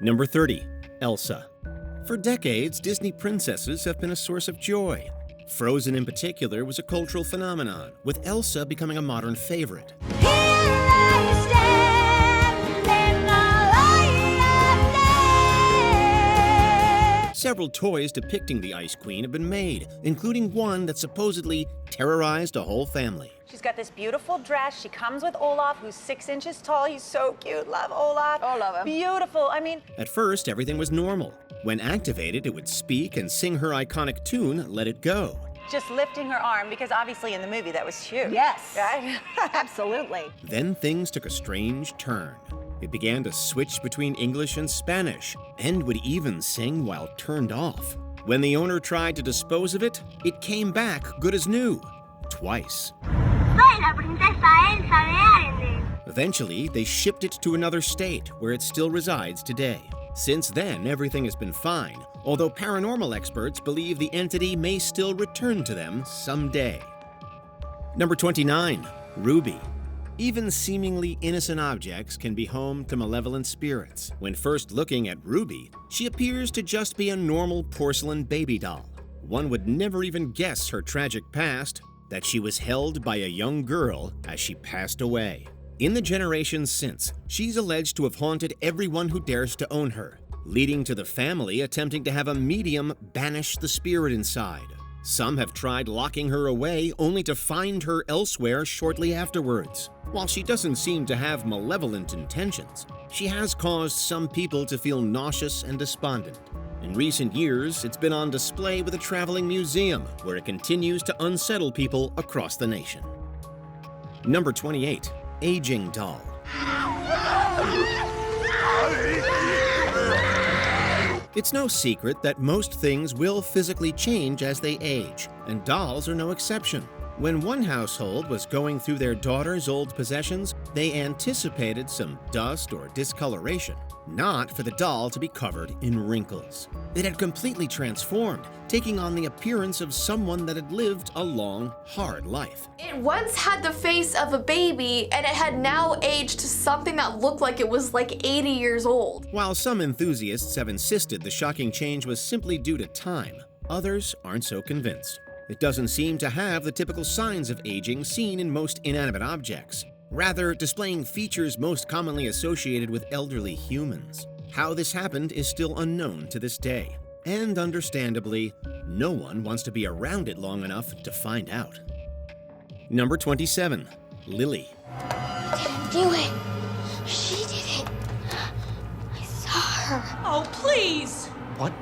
Number 30. Elsa. For decades, Disney princesses have been a source of joy. Frozen in particular was a cultural phenomenon, with Elsa becoming a modern favorite. Several toys depicting the Ice Queen have been made, including one that supposedly terrorized a whole family. She's got this beautiful dress. She comes with Olaf, who's 6 inches tall. He's so cute. Love Olaf. Oh, love him. Beautiful. I mean... At first, everything was normal. When activated, it would speak and sing her iconic tune, Let It Go. Just lifting her arm, because obviously in the movie that was huge. Yes. Right? Absolutely. Then things took a strange turn. It began to switch between English and Spanish, and would even sing while turned off. When the owner tried to dispose of it, it came back good as new. Twice. Eventually, they shipped it to another state, where it still resides today. Since then, everything has been fine, although paranormal experts believe the entity may still return to them someday. Number 29. Ruby. Even seemingly innocent objects can be home to malevolent spirits. When first looking at Ruby, she appears to just be a normal porcelain baby doll. One would never even guess her tragic past, that she was held by a young girl as she passed away. In the generations since, she's alleged to have haunted everyone who dares to own her, leading to the family attempting to have a medium banish the spirit inside. Some have tried locking her away only to find her elsewhere shortly afterwards. While she doesn't seem to have malevolent intentions, she has caused some people to feel nauseous and despondent. In recent years, it's been on display with a traveling museum where it continues to unsettle people across the nation. Number 28. Aging Doll. It's no secret that most things will physically change as they age, and dolls are no exception. When one household was going through their daughter's old possessions, they anticipated some dust or discoloration, not for the doll to be covered in wrinkles. It had completely transformed, taking on the appearance of someone that had lived a long, hard life. It once had the face of a baby, and it had now aged to something that looked like it was like 80 years old. While some enthusiasts have insisted the shocking change was simply due to time, others aren't so convinced. It doesn't seem to have the typical signs of aging seen in most inanimate objects, rather displaying features most commonly associated with elderly humans. How this happened is still unknown to this day, and understandably, no one wants to be around it long enough to find out. Number 27. Lily. I didn't do it. She did it. I saw her. Oh, please! What?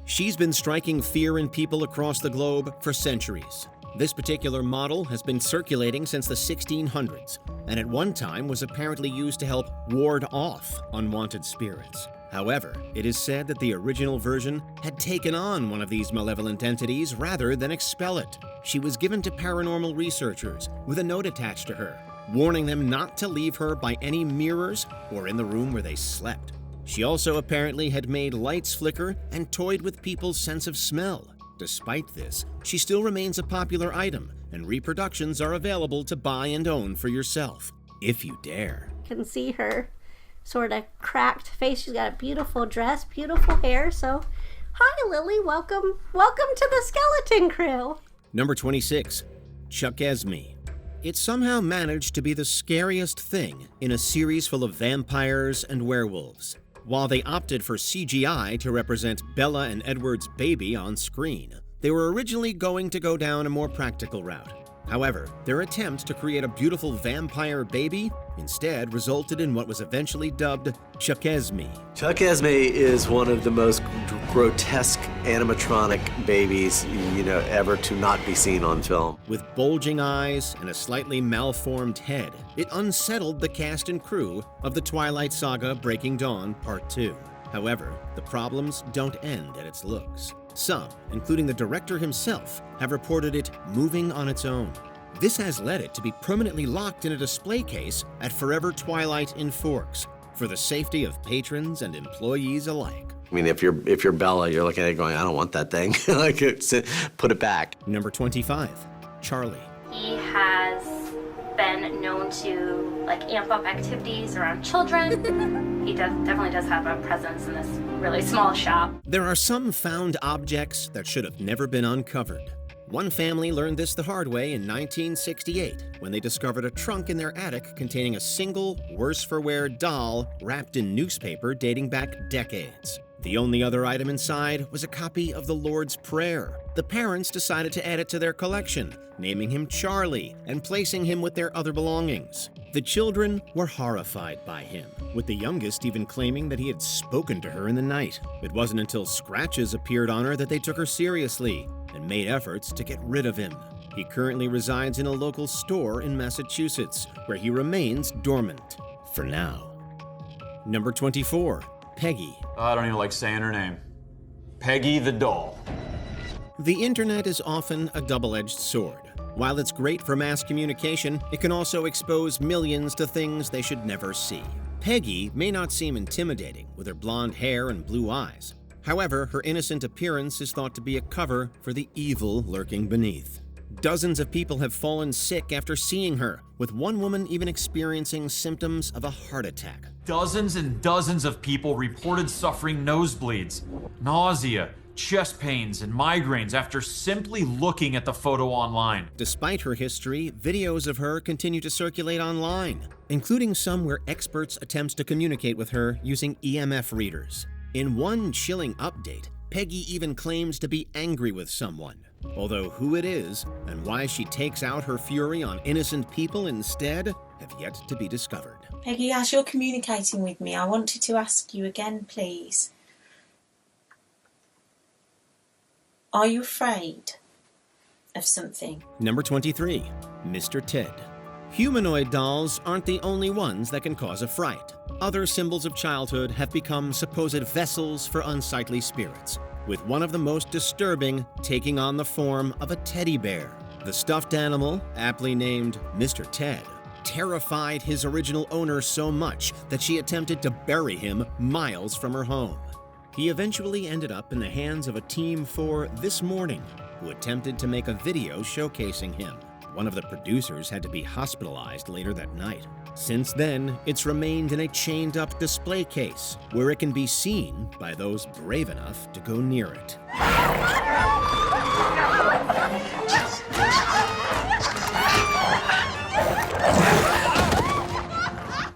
She's been striking fear in people across the globe for centuries. This particular model has been circulating since the 1600s, and at one time was apparently used to help ward off unwanted spirits. However, it is said that the original version had taken on one of these malevolent entities rather than expel it. She was given to paranormal researchers with a note attached to her, warning them not to leave her by any mirrors or in the room where they slept. She also apparently had made lights flicker and toyed with people's sense of smell. Despite this, she still remains a popular item, and reproductions are available to buy and own for yourself, if you dare. You can see her sort of cracked face. She's got a beautiful dress, beautiful hair. So, hi Lily, welcome to the skeleton crew. Number 26. Chuckesmee. It somehow managed to be the scariest thing in a series full of vampires and werewolves. While they opted for CGI to represent Bella and Edward's baby on screen, they were originally going to go down a more practical route. However, their attempt to create a beautiful vampire baby instead resulted in what was eventually dubbed Chuckesmee. Chuckesmee is one of the most grotesque animatronic babies, ever to not be seen on film. With bulging eyes and a slightly malformed head, it unsettled the cast and crew of the Twilight Saga Breaking Dawn Part 2. However, the problems don't end at its looks. Some, including the director himself, have reported it moving on its own. This has led it to be permanently locked in a display case at Forever Twilight in Forks, for the safety of patrons and employees alike. I mean, if you're Bella, you're looking at it going, I don't want that thing. Put it back. Number 25. Charlie. He has been been known to like amp up activities around children. He definitely does have a presence in this really small shop. There are some found objects that should have never been uncovered. One family learned this the hard way in 1968 when they discovered a trunk in their attic containing a single, worse-for-wear doll wrapped in newspaper dating back decades. The only other item inside was a copy of the Lord's Prayer. The parents decided to add it to their collection, naming him Charlie and placing him with their other belongings. The children were horrified by him, with the youngest even claiming that he had spoken to her in the night. It wasn't until scratches appeared on her that they took her seriously and made efforts to get rid of him. He currently resides in a local store in Massachusetts, where he remains dormant, for now. Number 24, Peggy. I don't even like saying her name. Peggy the doll. The internet is often a double-edged sword. While it's great for mass communication, it can also expose millions to things they should never see. Peggy may not seem intimidating with her blonde hair and blue eyes. However, her innocent appearance is thought to be a cover for the evil lurking beneath. Dozens of people have fallen sick after seeing her, with one woman even experiencing symptoms of a heart attack. Dozens and dozens of people reported suffering nosebleeds, nausea, chest pains, and migraines after simply looking at the photo online. Despite her history, videos of her continue to circulate online, including some where experts attempt to communicate with her using EMF readers. In one chilling update, Peggy even claims to be angry with someone, although who it is and why she takes out her fury on innocent people instead have yet to be discovered. Peggy, as you're communicating with me, I wanted to ask you again, please. Are you afraid of something? Number 23, Mr. Ted. Humanoid dolls aren't the only ones that can cause a fright. Other symbols of childhood have become supposed vessels for unsightly spirits, with one of the most disturbing taking on the form of a teddy bear. The stuffed animal, aptly named Mr. Ted, terrified his original owner so much that she attempted to bury him miles from her home. He eventually ended up in the hands of a team for This Morning, who attempted to make a video showcasing him. One of the producers had to be hospitalized later that night. Since then, it's remained in a chained-up display case, where it can be seen by those brave enough to go near it.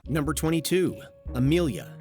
Number 22, Amelia.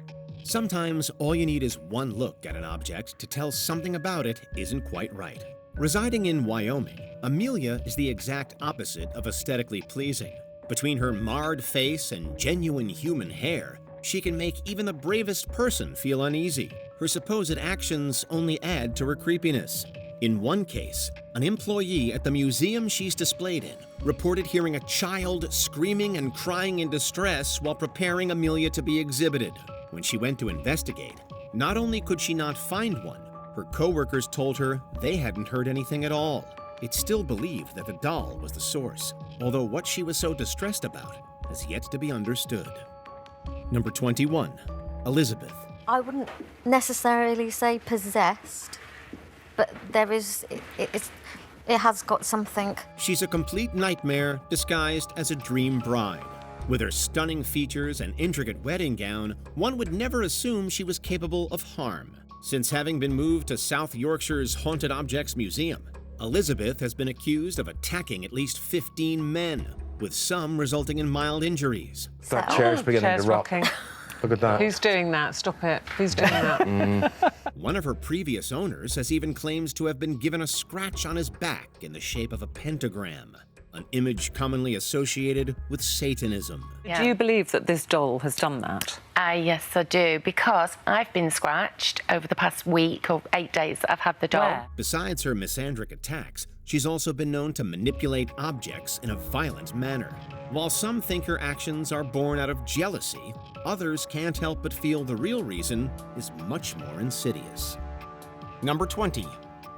Sometimes all you need is one look at an object to tell something about it isn't quite right. Residing in Wyoming, Amelia is the exact opposite of aesthetically pleasing. Between her marred face and genuine human hair, she can make even the bravest person feel uneasy. Her supposed actions only add to her creepiness. In one case, an employee at the museum she's displayed in reported hearing a child screaming and crying in distress while preparing Amelia to be exhibited. When she went to investigate, not only could she not find one, her co-workers told her they hadn't heard anything at all. It's still believed that the doll was the source, although what she was so distressed about has yet to be understood. Number 21, Elizabeth. I wouldn't necessarily say possessed, but there is, it has got something. She's a complete nightmare disguised as a dream bride. With her stunning features and intricate wedding gown, one would never assume she was capable of harm. Since having been moved to South Yorkshire's Haunted Objects Museum, Elizabeth has been accused of attacking at least 15 men, with some resulting in mild injuries. That chair's beginning to rock. Rocking. Look at that. Who's doing that? Stop it. Who's doing that? One of her previous owners has even claimed to have been given a scratch on his back in the shape of a pentagram, an image commonly associated with Satanism. Do you believe that this doll has done that? Yes, I do, because I've been scratched over the past week or 8 days that I've had the doll. Where? Besides her misandric attacks, she's also been known to manipulate objects in a violent manner. While some think her actions are born out of jealousy, others can't help but feel the real reason is much more insidious. Number 20,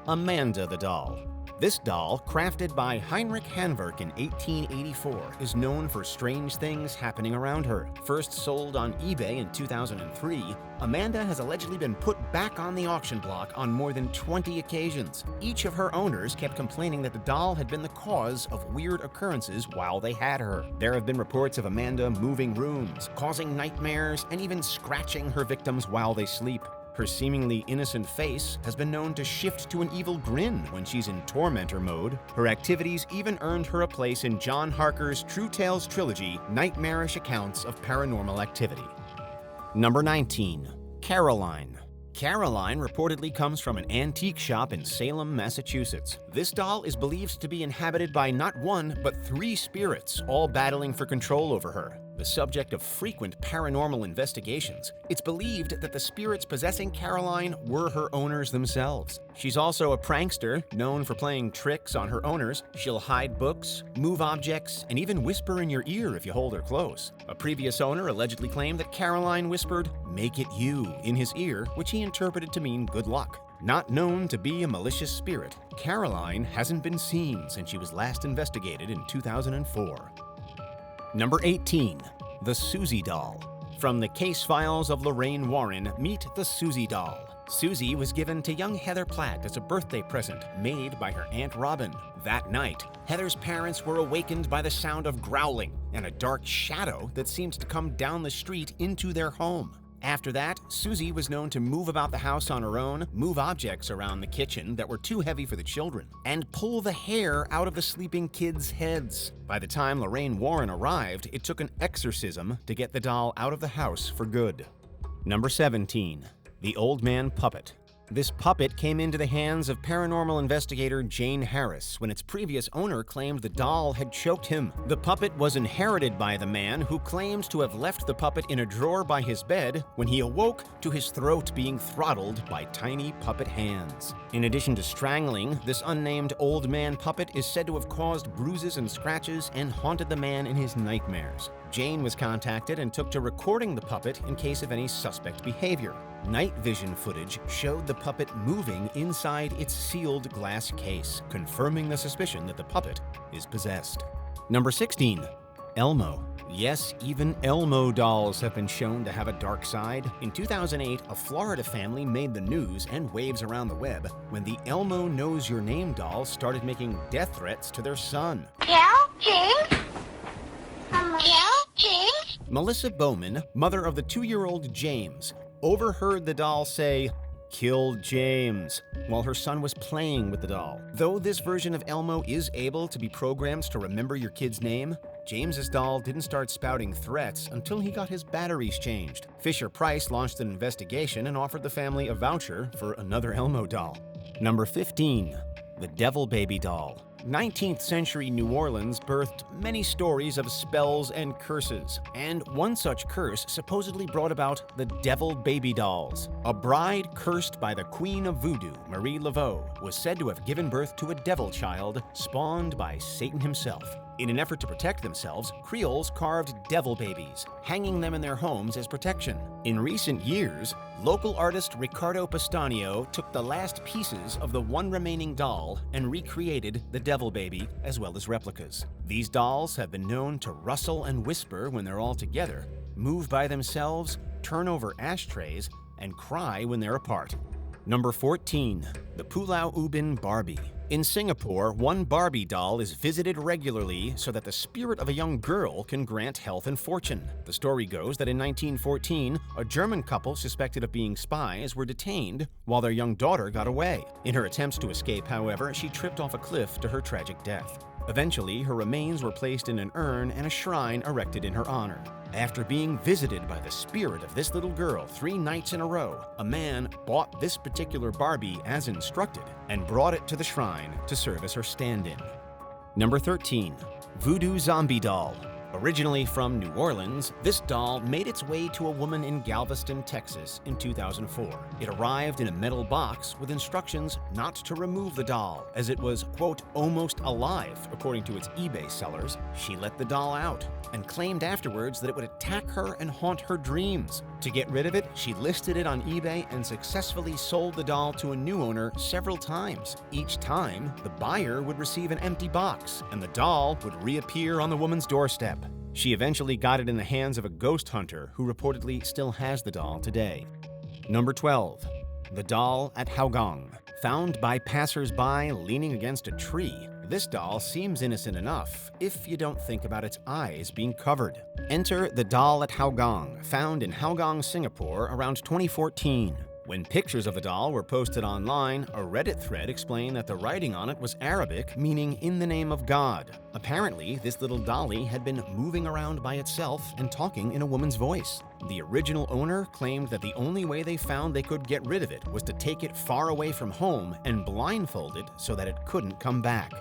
Amanda the doll. This doll, crafted by Heinrich Hanwerk in 1884, is known for strange things happening around her. First sold on eBay in 2003, Amanda has allegedly been put back on the auction block on more than 20 occasions. Each of her owners kept complaining that the doll had been the cause of weird occurrences while they had her. There have been reports of Amanda moving rooms, causing nightmares, and even scratching her victims while they sleep. Her seemingly innocent face has been known to shift to an evil grin when she's in tormentor mode. Her activities even earned her a place in John Harker's True Tales trilogy, Nightmarish Accounts of Paranormal Activity. Number 19. Caroline. Caroline reportedly comes from an antique shop in Salem, Massachusetts. This doll is believed to be inhabited by not one, but 3 spirits, all battling for control over her. The subject of frequent paranormal investigations, it's believed that the spirits possessing Caroline were her owners themselves. She's also a prankster, known for playing tricks on her owners. She'll hide books, move objects, and even whisper in your ear if you hold her close. A previous owner allegedly claimed that Caroline whispered, "Make it you," in his ear, which he interpreted to mean good luck. Not known to be a malicious spirit, Caroline hasn't been seen since she was last investigated in 2004. Number 18. The Suzy Doll. From the case files of Lorraine Warren, meet the Suzy Doll. Suzy was given to young Heather Platt as a birthday present made by her Aunt Robin. That night, Heather's parents were awakened by the sound of growling and a dark shadow that seemed to come down the street into their home. After that, Suzy was known to move about the house on her own, move objects around the kitchen that were too heavy for the children, and pull the hair out of the sleeping kids' heads. By the time Lorraine Warren arrived, it took an exorcism to get the doll out of the house for good. Number 17. The Old Man Puppet. This puppet came into the hands of paranormal investigator Jane Harris when its previous owner claimed the doll had choked him. The puppet was inherited by the man who claimed to have left the puppet in a drawer by his bed when he awoke to his throat being throttled by tiny puppet hands. In addition to strangling, this unnamed old man puppet is said to have caused bruises and scratches and haunted the man in his nightmares. Jane was contacted and took to recording the puppet in case of any suspect behavior. Night vision footage showed the puppet moving inside its sealed glass case, confirming the suspicion that the puppet is possessed. Number 16. Elmo. Yes, even Elmo dolls have been shown to have a dark side. In 2008, a Florida family made the news and waves around the web when the Elmo Knows Your Name doll started making death threats to their son. Melissa Bowman, mother of the 2-year-old James, overheard the doll say, "Kill James," while her son was playing with the doll. Though this version of Elmo is able to be programmed to remember your kid's name, James's doll didn't start spouting threats until he got his batteries changed. Fisher-Price launched an investigation and offered the family a voucher for another Elmo doll. Number 15. The Devil Baby Doll. 19th century New Orleans birthed many stories of spells and curses, and one such curse supposedly brought about the Devil Baby Dolls. A bride cursed by the Queen of Voodoo, Marie Laveau, was said to have given birth to a devil child spawned by Satan himself. In an effort to protect themselves, Creoles carved devil babies, hanging them in their homes as protection. In recent years, local artist Ricardo Pastanio took the last pieces of the one remaining doll and recreated the devil baby, as well as replicas. These dolls have been known to rustle and whisper when they're all together, move by themselves, turn over ashtrays, and cry when they're apart. Number 14. The Pulau Ubin Barbie. In Singapore, one Barbie doll is visited regularly so that the spirit of a young girl can grant health and fortune. The story goes that in 1914, a German couple suspected of being spies were detained while their young daughter got away. In her attempts to escape, however, she tripped off a cliff to her tragic death. Eventually, her remains were placed in an urn and a shrine erected in her honor. After being visited by the spirit of this little girl 3 nights in a row, a man bought this particular Barbie as instructed and brought it to the shrine to serve as her stand-in. Number 13. Voodoo Zombie Doll. Originally from New Orleans, this doll made its way to a woman in Galveston, Texas in 2004. It arrived in a metal box with instructions not to remove the doll, as it was, quote, almost alive, according to its eBay sellers. She let the doll out and claimed afterwards that it would attack her and haunt her dreams. To get rid of it, she listed it on eBay and successfully sold the doll to a new owner several times. Each time, the buyer would receive an empty box, and the doll would reappear on the woman's doorstep. She eventually got it in the hands of a ghost hunter who reportedly still has the doll today. Number 12. The doll at Haong. Found by passers-by leaning against a tree, this doll seems innocent enough if you don't think about its eyes being covered. Enter the doll at Haong, found in Haong, Singapore around 2014. When pictures of the doll were posted online, a Reddit thread explained that the writing on it was Arabic, meaning in the name of God. Apparently, this little dolly had been moving around by itself and talking in a woman's voice. The original owner claimed that the only way they found they could get rid of it was to take it far away from home and blindfold it so that it couldn't come back.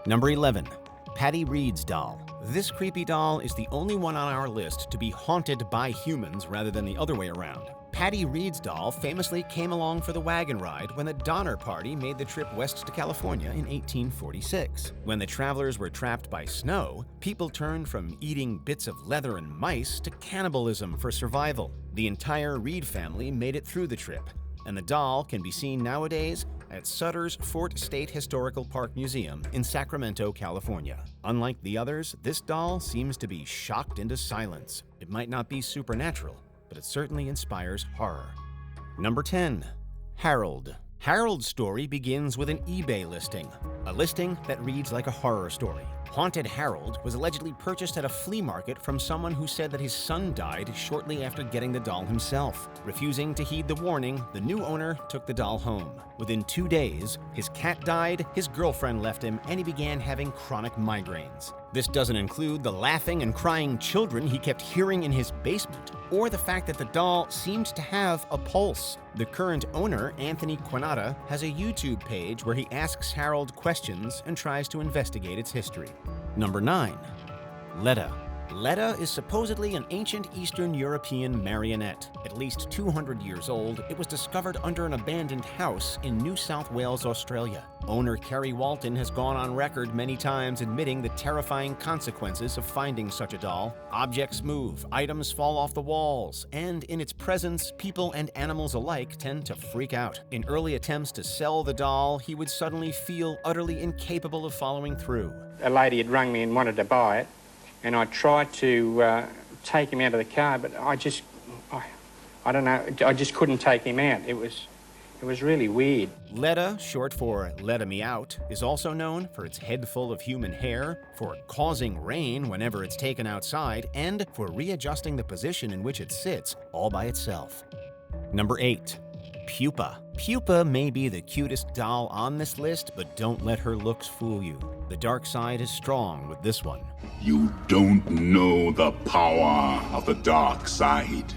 Number 11. Patty Reed's doll. This creepy doll is the only one on our list to be haunted by humans rather than the other way around. Patty Reed's doll famously came along for the wagon ride when the Donner Party made the trip west to California in 1846. When the travelers were trapped by snow, people turned from eating bits of leather and mice to cannibalism for survival. The entire Reed family made it through the trip, and the doll can be seen nowadays at Sutter's Fort State Historical Park Museum in Sacramento, California. Unlike the others, this doll seems to be shocked into silence. It might not be supernatural, but it certainly inspires horror. Number 10. Harold. Harold's story begins with an eBay listing, a listing that reads like a horror story. Haunted Harold was allegedly purchased at a flea market from someone who said that his son died shortly after getting the doll himself. Refusing to heed the warning, the new owner took the doll home. Within 2 days, his cat died, his girlfriend left him, and he began having chronic migraines. This doesn't include the laughing and crying children he kept hearing in his basement, or the fact that the doll seemed to have a pulse. The current owner, Anthony Quinata, has a YouTube page where he asks Harold questions and tries to investigate its history. Number 9. Letta. Letta is supposedly an ancient Eastern European marionette. At least 200 years old, it was discovered under an abandoned house in New South Wales, Australia. Owner Kerry Walton has gone on record many times admitting the terrifying consequences of finding such a doll. Objects move, items fall off the walls, and in its presence, people and animals alike tend to freak out. In early attempts to sell the doll, he would suddenly feel utterly incapable of following through. A lady had rung me and wanted to buy it, and I tried to take him out of the car, but I don't know, I just couldn't take him out. It was really weird. Letta, short for Letta Me Out, is also known for its head full of human hair, for causing rain whenever it's taken outside, and for readjusting the position in which it sits all by itself. Number 8. Pupa. Pupa may be the cutest doll on this list, but don't let her looks fool you. The dark side is strong with this one. You don't know the power of the dark side.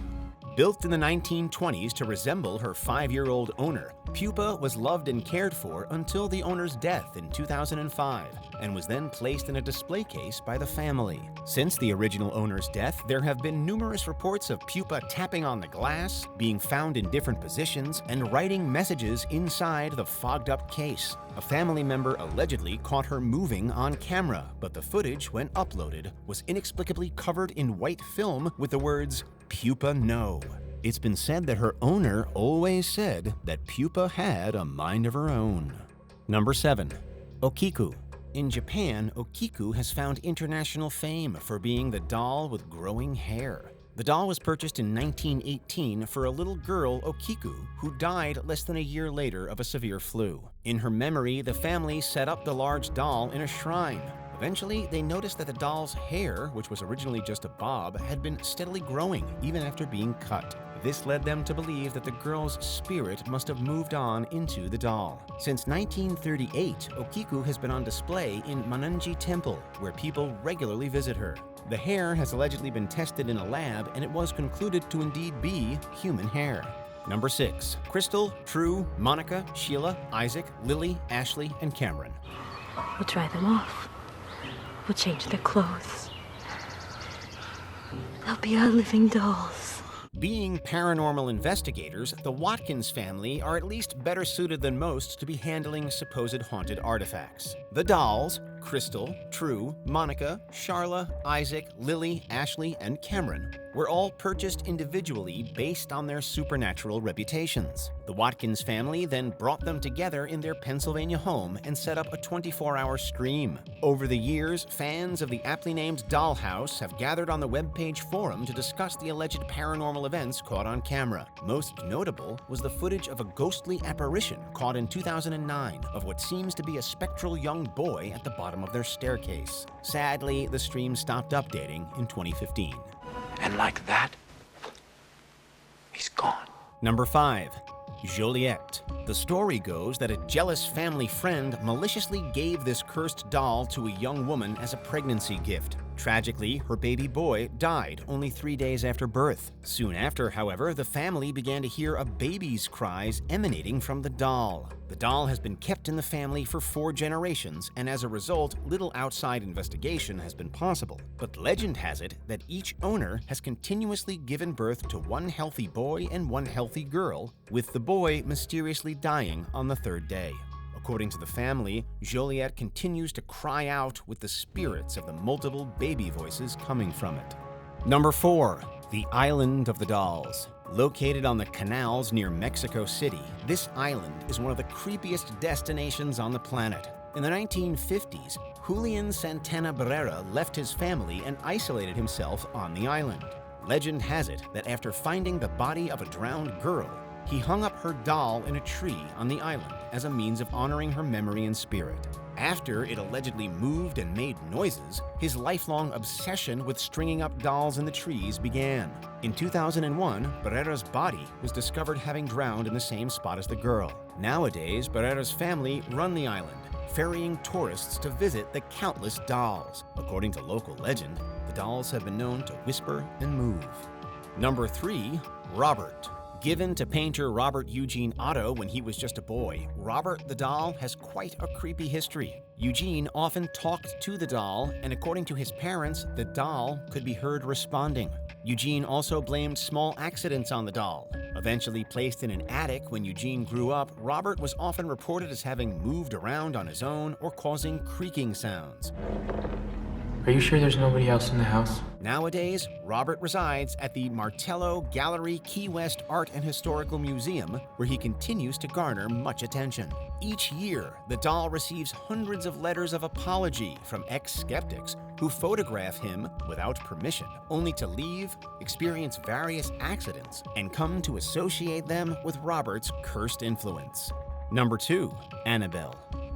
Built in the 1920s to resemble her 5-year-old owner, Pupa was loved and cared for until the owner's death in 2005, and was then placed in a display case by the family. Since the original owner's death, there have been numerous reports of Pupa tapping on the glass, being found in different positions, and writing messages inside the fogged-up case. A family member allegedly caught her moving on camera, but the footage, when uploaded, was inexplicably covered in white film with the words, "Pupa no." It's been said that her owner always said that Pupa had a mind of her own. Number 7. Okiku. In Japan, Okiku has found international fame for being the doll with growing hair. The doll was purchased in 1918 for a little girl, Okiku, who died less than a year later of a severe flu. In her memory, the family set up the large doll in a shrine. Eventually, they noticed that the doll's hair, which was originally just a bob, had been steadily growing even after being cut. This led them to believe that the girl's spirit must have moved on into the doll. Since 1938, Okiku has been on display in Mananji Temple, where people regularly visit her. The hair has allegedly been tested in a lab, and it was concluded to indeed be human hair. Number 6. Crystal, True, Monica, Sheila, Isaac, Lily, Ashley, and Cameron. We'll dry them off. We'll change their clothes. They'll be our living dolls. Being paranormal investigators, the Watkins family are at least better suited than most to be handling supposed haunted artifacts. The dolls, Crystal, True, Monica, Charla, Isaac, Lily, Ashley, and Cameron, were all purchased individually based on their supernatural reputations. The Watkins family then brought them together in their Pennsylvania home and set up a 24-hour stream. Over the years, fans of the aptly named Dollhouse have gathered on the webpage forum to discuss the alleged paranormal events caught on camera. Most notable was the footage of a ghostly apparition caught in 2009 of what seems to be a spectral young boy at the bottom of their staircase. Sadly, the stream stopped updating in 2015. And like that, he's gone. Number 5. Joliet. The story goes that a jealous family friend maliciously gave this cursed doll to a young woman as a pregnancy gift. Tragically, her baby boy died only 3 days after birth. Soon after, however, the family began to hear a baby's cries emanating from the doll. The doll has been kept in the family for 4 generations, and as a result, little outside investigation has been possible. But legend has it that each owner has continuously given birth to one healthy boy and one healthy girl, with the boy mysteriously dying on the 3rd day. According to the family, Joliet continues to cry out with the spirits of the multiple baby voices coming from it. Number 4. The Island of the Dolls. Located on the canals near Mexico City, this island is one of the creepiest destinations on the planet. In the 1950s, Julian Santana Barrera left his family and isolated himself on the island. Legend has it that after finding the body of a drowned girl, he hung up her doll in a tree on the island as a means of honoring her memory and spirit. After it allegedly moved and made noises, his lifelong obsession with stringing up dolls in the trees began. In 2001, Barrera's body was discovered having drowned in the same spot as the girl. Nowadays, Barrera's family run the island, ferrying tourists to visit the countless dolls. According to local legend, the dolls have been known to whisper and move. Number 3. Robert. Given to painter Robert Eugene Otto when he was just a boy, Robert the doll has quite a creepy history. Eugene often talked to the doll, and according to his parents, the doll could be heard responding. Eugene also blamed small accidents on the doll. Eventually placed in an attic when Eugene grew up, Robert was often reported as having moved around on his own or causing creaking sounds. Are you sure there's nobody else in the house? Nowadays, Robert resides at the Martello Gallery Key West Art and Historical Museum, where he continues to garner much attention. Each year, the doll receives hundreds of letters of apology from ex-skeptics who photograph him without permission, only to leave, experience various accidents, and come to associate them with Robert's cursed influence. Number 2. Annabelle.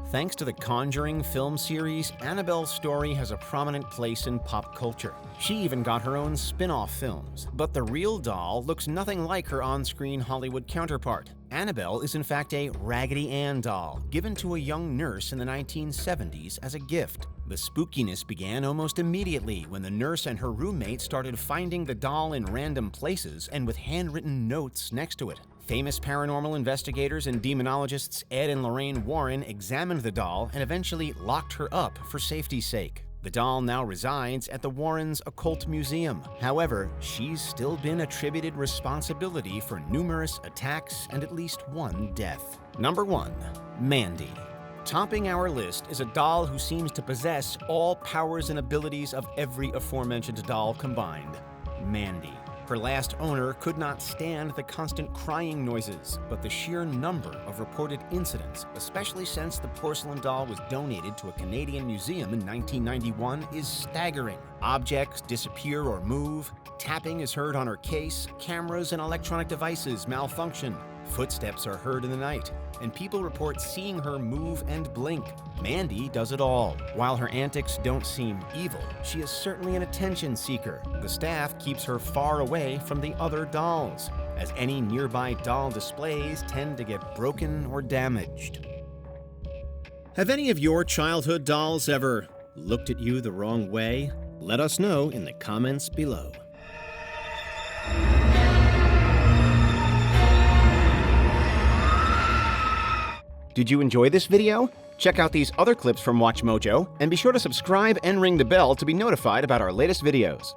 Thanks to the Conjuring film series, Annabelle's story has a prominent place in pop culture. She even got her own spin-off films. But the real doll looks nothing like her on-screen Hollywood counterpart. Annabelle is in fact a Raggedy Ann doll, given to a young nurse in the 1970s as a gift. The spookiness began almost immediately when the nurse and her roommate started finding the doll in random places and with handwritten notes next to it. Famous paranormal investigators and demonologists Ed and Lorraine Warren examined the doll and eventually locked her up for safety's sake. The doll now resides at the Warrens' Occult Museum. However, she's still been attributed responsibility for numerous attacks and at least one death. Number 1. Mandy. Topping our list is a doll who seems to possess all powers and abilities of every aforementioned doll combined. Mandy. Her last owner could not stand the constant crying noises, but the sheer number of reported incidents, especially since the porcelain doll was donated to a Canadian museum in 1991, is staggering. Objects disappear or move, tapping is heard on her case, cameras and electronic devices malfunction, footsteps are heard in the night, and people report seeing her move and blink. Mandy does it all. While her antics don't seem evil, she is certainly an attention seeker. The staff keeps her far away from the other dolls, as any nearby doll displays tend to get broken or damaged. Have any of your childhood dolls ever looked at you the wrong way? Let us know in the comments below. Did you enjoy this video? Check out these other clips from WatchMojo, and be sure to subscribe and ring the bell to be notified about our latest videos.